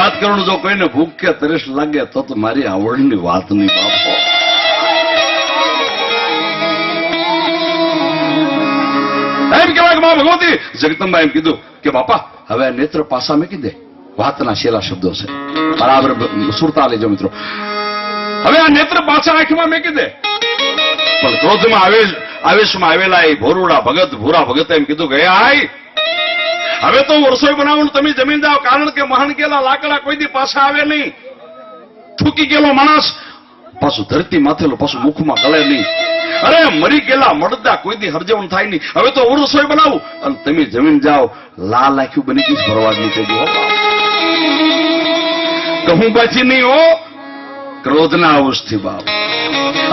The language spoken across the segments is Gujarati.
વાત કરું જો કોઈને ભૂખ કે તરસ લાગે તો મારી આવડની વાત નહીં બાપો. એમ કહેવાય કે મા ભગવતી જગદંબા એમ કીધું કે બાપા હવે નેત્ર પાસા મૂકી દે. વાતના છેલ્લા શબ્દો છે, બરાબર સુરતા લેજો મિત્રો. હવે આ નેત્ર પાછા આંખમાં મૂકી દે. પણ ક્રોધમાં આવેશમાં આવેલા એ ભોરુડા ભગત ભૂરા ભગત એમ કીધું કે આય હવે તો હું રસોઈ બનાવું, તમે જમીન જાઓ, કારણ કે મહાન ગયેલા લાકડા કોઈ દી પાછા આવે નહીં. થૂકી ગયેલો માણસ પાછું ધરતી માથેલો પાછું મુખમાં ગળે નહીં. અરે મરી ગયેલા મળદા કોઈ દી હરજવણ થાય નહીં. હવે તો હું રસોઈ બનાવું અને તમે જમીન જાઓ. લાલ આંખ્યું બની ગઈ ભરવાડ ની કહેજો કહું પાછી નહીં હો, ક્રોધના અવસ્થિત બાપ.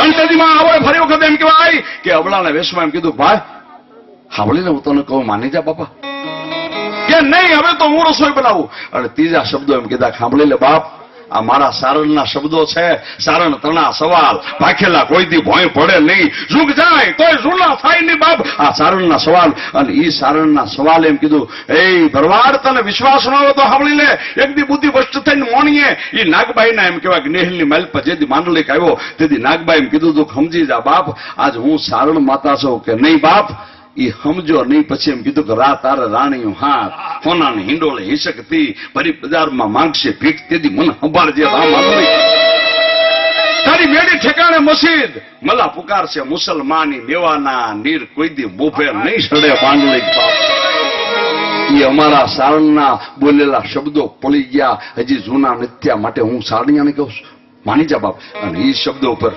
અને તેદીમાં આવડે ફરી વખત એમ કહેવાય કે અબળાના વેશમાં એમ કીધું ભાઈ હાવળીને હું તને કહું માની જા બાપા કે નહીં હવે તો હું રસોઈ બનાવું. અને ત્રીજા શબ્દો એમ કીધા સાંભળી લે બાપ, આ મારા સારણના શબ્દો છે. સારણ તણા સવાલ ભાખેલા કોઈ દી ભોંય પડે નહીં, જુગ જાય તોય જૂના થાય નહીં બાપ. આ સારણના સવાલ અને ઈ સારણના સવાલ એમ કીધું એ ભરવાડ તને વિશ્વાસ ન હોય તો સાંભળી લે. એક દી બુદ્ધિ વસ્ત થઈને મોણીએ ઈ નાગબાઈના એમ કહેવાય કે નેહલની મહેલ પર જેથી માંડલિક આવ્યો તેથી નાગબાઈ એમ કીધું તું સમજી જા બાપ, આજ હું સારણ માતા છું કે નહીં બાપ ઈ સમજો નહીં. પછી એમ કીધું કે રાત તારે રાણીઓ હાથ સોનાની હિંડોળે હિસકતી ભરી બજારમાં માંગશે ભીખ તેથી મને સંભાળજે રામ તારી બેડી ઠેકાણે મસ્જિદ મલા પુકારશે મુસલમાની દેવાના નીર કોઈ દી મોભે નહીં સડે માંડલિક બાપ. એ અમારા સારણના બોલેલા શબ્દો પડી ગયા હજી જૂના નિત્યા માટે હું સારણિયાને કહું માની જા બાપ. અને એ શબ્દો ઉપર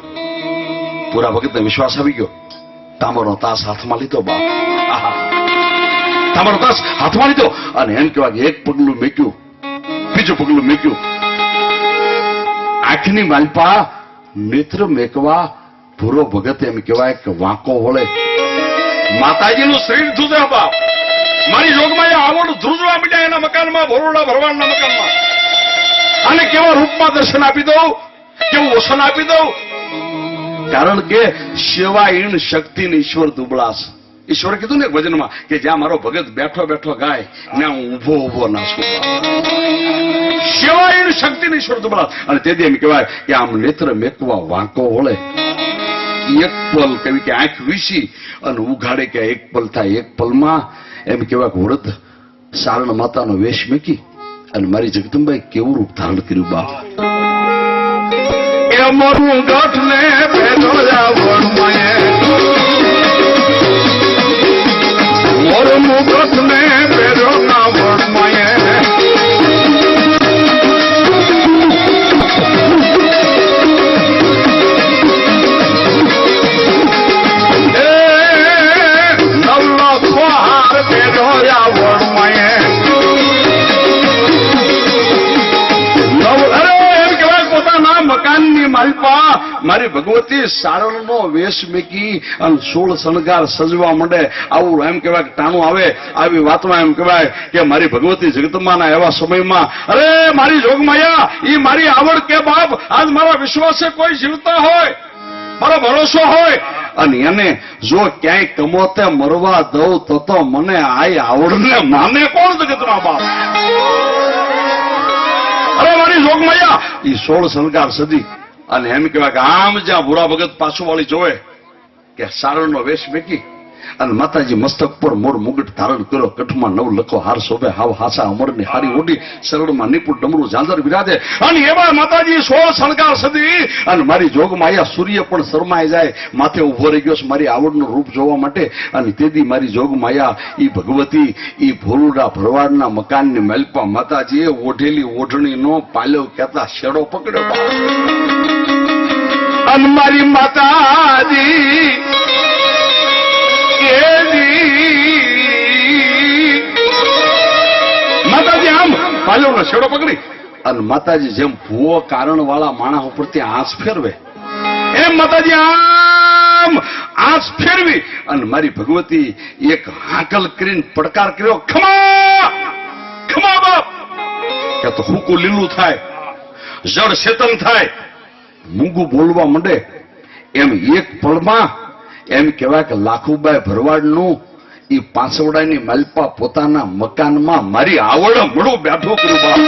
પૂરા ભગતને વિશ્વાસ આવી ગયો. તાંબરનો તાસ હાથમાં લીધો બાપ. તાંબરનો તાસ હાથમાં લીધો અને એમ કહેવાય કે એક પગલું મેક્યું, બીજું પગલું મેક્યું. આંખની માલપા નેત્ર મેકવા ભૂરો ભગત એમ કહેવાય કે વાંકો વળે. માતાજીનું શરીર ધ્રુજે બાપ. મારી જોગમાં આવડું ધ્રુજવા મીડ્યા એના મકાનમાં, ભોરોડા ભરવાડના મકાનમાં. અને કેવા રૂપમાં દર્શન આપી દઉં, કેવું વસન આપી દઉં. કારણ કે સેવાહીન શક્તિને ઈશ્વર દુબળાશ. ઈશ્વરે કીધું ને ભજનમાં કે જ્યાં મારો ભગત બેઠો બેઠો ગાય ને હું ઉભો ઉભો નાચું. સેવાહીન શક્તિને ઈશ્વર દુબળાશ. અને તેથી એમ કહેવાય કે આમ નેત્ર મેકવા વાંકો વળે. એક પલ કવિ કે આંખ વીસી અને ઉઘાડે કે એક પલ થાય. એક પલમાં એમ કહેવાય કે વૃદ્ધ સારણ માતાનો વેશ મૂકી અને મારી જગદંબાઈ કેવું રૂપ ધારણ કર્યું બાપ. મારું ગઠ ને મોરું ગઠ ને પેરો ના વણમાયે નવલો હાર પેરો વણમાયે મકાનની માલપા મારી ભગવતી સારણનો વેશ મેકી અને 16 શણગાર સજવા માંડે. આવું એમ કહેવાય કે ટાણું આવે. આવી વાતમાં એમ કહેવાય કે મારી ભગવતી જગદંબાના એવા સમયમાં અરે મારી જોગમાયા ઈ મારી આવડ કે બાપ આજ મારા વિશ્વાસે કોઈ જીવતા હોય, મારો ભરોસો હોય અને એને જો ક્યાંય કમોતે મરવા દઉં તો મને આ આવડને માને કોણ જગતમાં બાપ. અરે મારી જોગમાયા ઈ 16 શણગાર સજી અને એમ કહેવાય કે આમ જ્યાં ભૂરા ભગત પાછું વાળી જોવે કે સારણનો વેશ મેકી અને માતાજી મસ્તક પર મોર મુગટ ધારણ કર્યો, કઠમાં 9 લખો હાર શોભે હાવ હાસા અમરની હારી ઓઢી શરણમાં નિપુટ ડમરું ઝાંઝર બિરાજે. અને એવા માતાજી 16 શણગાર સદી અને મારી જોગમાયા સૂર્ય પણ શરમાઈ જાય માથે ઉભો રહી ગયો છે મારી આવડનું રૂપ જોવા માટે. અને તેથી મારી જોગમાયા ઈ ભગવતી ઈ ભોરુડા ભરવાડના મકાનની મેલપા માતાજીએ ઓઢેલી ઓઢણીનો પાલ્યો કહેતા શેડો પકડ્યો. અને મારી માતાજી માતાજી આમ પાલ્યોનો શેડો પકડી અને માતાજી જેમ ભૂવો કારણ વાળા માણસ ઉપરથી આંચ ફેરવે એમ માતાજી આમ આંચ ફેરવી અને મારી ભગવતી એક હાકલ કરીને પડકાર કર્યો, ખમા ખમા બાપ. કે તો હુકું લીલું થાય, જળ ચેતન થાય, મૂંગું બોલવા માંડે. એમ એક પળમાં એમ કહેવાય કે લાખુબાઈ ભરવાડનું ઈ પાંસવડાની માલપા પોતાના મકાનમાં મારી આવડ મળું બેઠો કર્યું બાપ.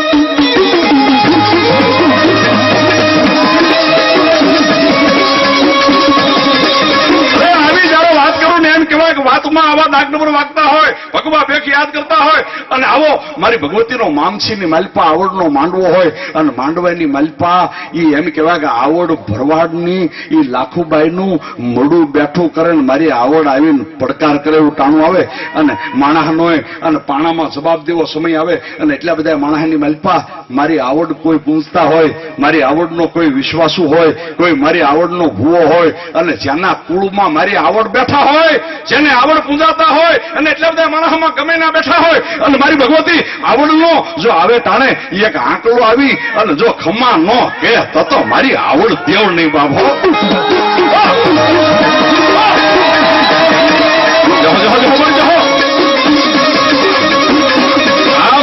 બેઠા હોય અને આવો મારી ભગવતીનો મામસીની માલપા આવડનો માંડવો હોય અને માંડવાની માલપા એ એમ કહેવાય કે આવડ ભરવાડની એ લાખુબાઈનું મોઢું બેઠું કરે ને મારી આવડ આવીને પડકાર કરે એવું ટાણું આવે અને માણસનો અને પાણામાં જવાબ દેવો સમય આવે અને એટલા બધા માણસની માલપા મારી આવડ કોઈ પૂંછતા હોય, મારી આવડનો કોઈ વિશ્વાસુ હોય, કોઈ મારી આવડનો ભૂવો હોય અને જેના કુળમાં મારી આવડ બેઠા હોય, જેને આવડ પૂંજાતા હોય અને એટલા બધા માણસમાં ગમે ના બેઠા હોય અને મારી ભગવતી આવડનો જો આવે ટાણે એક આંકડો આવી અને જો ખમ્મા ન કે તો મારી આવડ દેવ નહીં બાબો.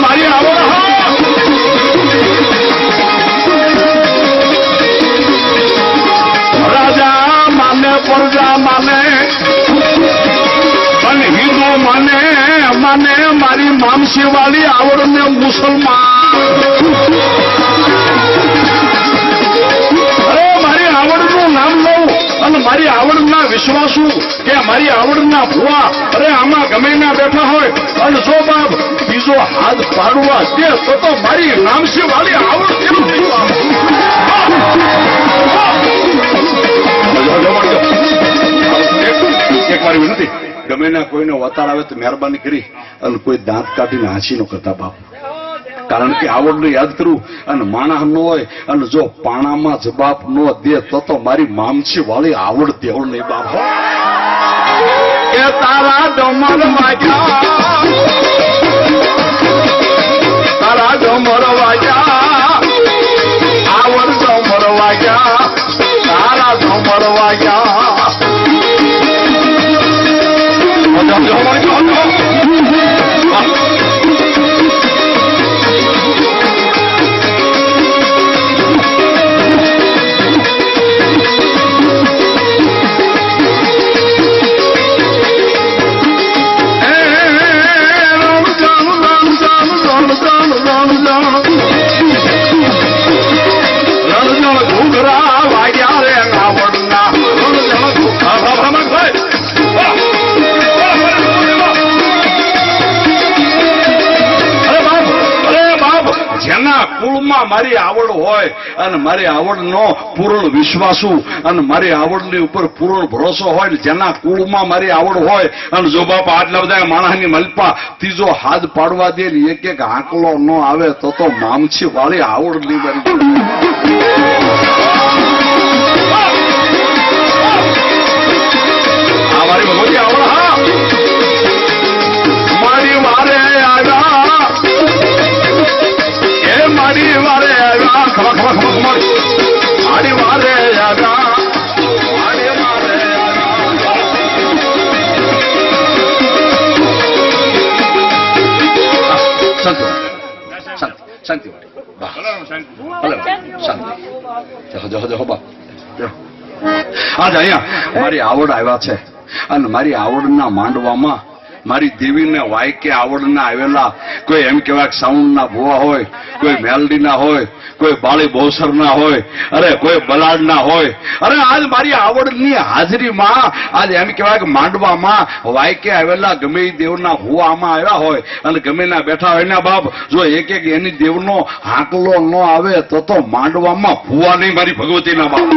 મારી આવડ રાજા માને પ્રજા માને અને હિન્દુ માને માને મારી મામસી વાળી આવડ ને મુસલમાન. અરે મારી આવડનું નામ લઉં અને મારી આવડના વિશ્વાસુ કે મારી આવડના ભુવા અરે આમાં ગમે ના બેઠા હોય અને જો બાપ બીજો હાથ પાડવા દે તો મારી નામસી વાળી આવડ કેમ નહીં. એક મારી વિનંતી, ગમે ના કોઈને વતાર આવે તો મહેરબાની કરી અને કોઈ દાંત કાઢીને હાંસી નો કરતા બાપ. કારણ કે આવડને યાદ કરું અને માણસ ન હોય અને જો પાણામાં જવાબ ન દે તો મારી મામસી વાળી આવડ દેવડ નહીં બાપ. કે તારા ડમર વાગ્યા, તારા ડમર વાગ્યા, આવડ ડમર વાગ્યા, તારા ડમર વાગ્યા. કુળમાં મારી આવડ હોય અને મારી આવડનો પૂર્ણ વિશ્વાસુ અને મારી આવડની ઉપર પૂર્ણ ભરોસો હોય ને જેના કુળમાં મારી આવડ હોય અને જો બાપા આટલા બધા માણસની મલપા ત્રીજો હાથ પાડવા દે ને એક એક આંકલો ન આવે તો મામછી વાળી આવડ નહીં બની. આ મારી ભગવતી આવડ હા મારી વારે આવ્યા મારી વારે આવ્યા ખબર ખબર ખબર મારી વારે આવ્યા મારી વારે શાંતિ આજ અહીંયા મારી આવડ આવ્યા છે અને મારી આવડના માંડવામાં મારી દેવીને વાયકે આવડના આવેલા કોઈ એમ કહેવાય સાઉન્ડના ભુવા હોય, કોઈ મેલડીના હોય, કોઈ બાળી બોસરના હોય, અરે કોઈ બલાડના હોય. અરે આજ મારી આવડની હાજરીમાં આજ એમ કહેવાય કે માંડવામાં વાયકે આવેલા ગમે દેવના ભુવા આમાં આવ્યા હોય અને ગમે ના બેઠા હોય ને બાપ જો એક એક એની દેવનો હાંકલો ન આવે તો માંડવામાં ભુવા નહીં મારી ભગવતીના બાપ.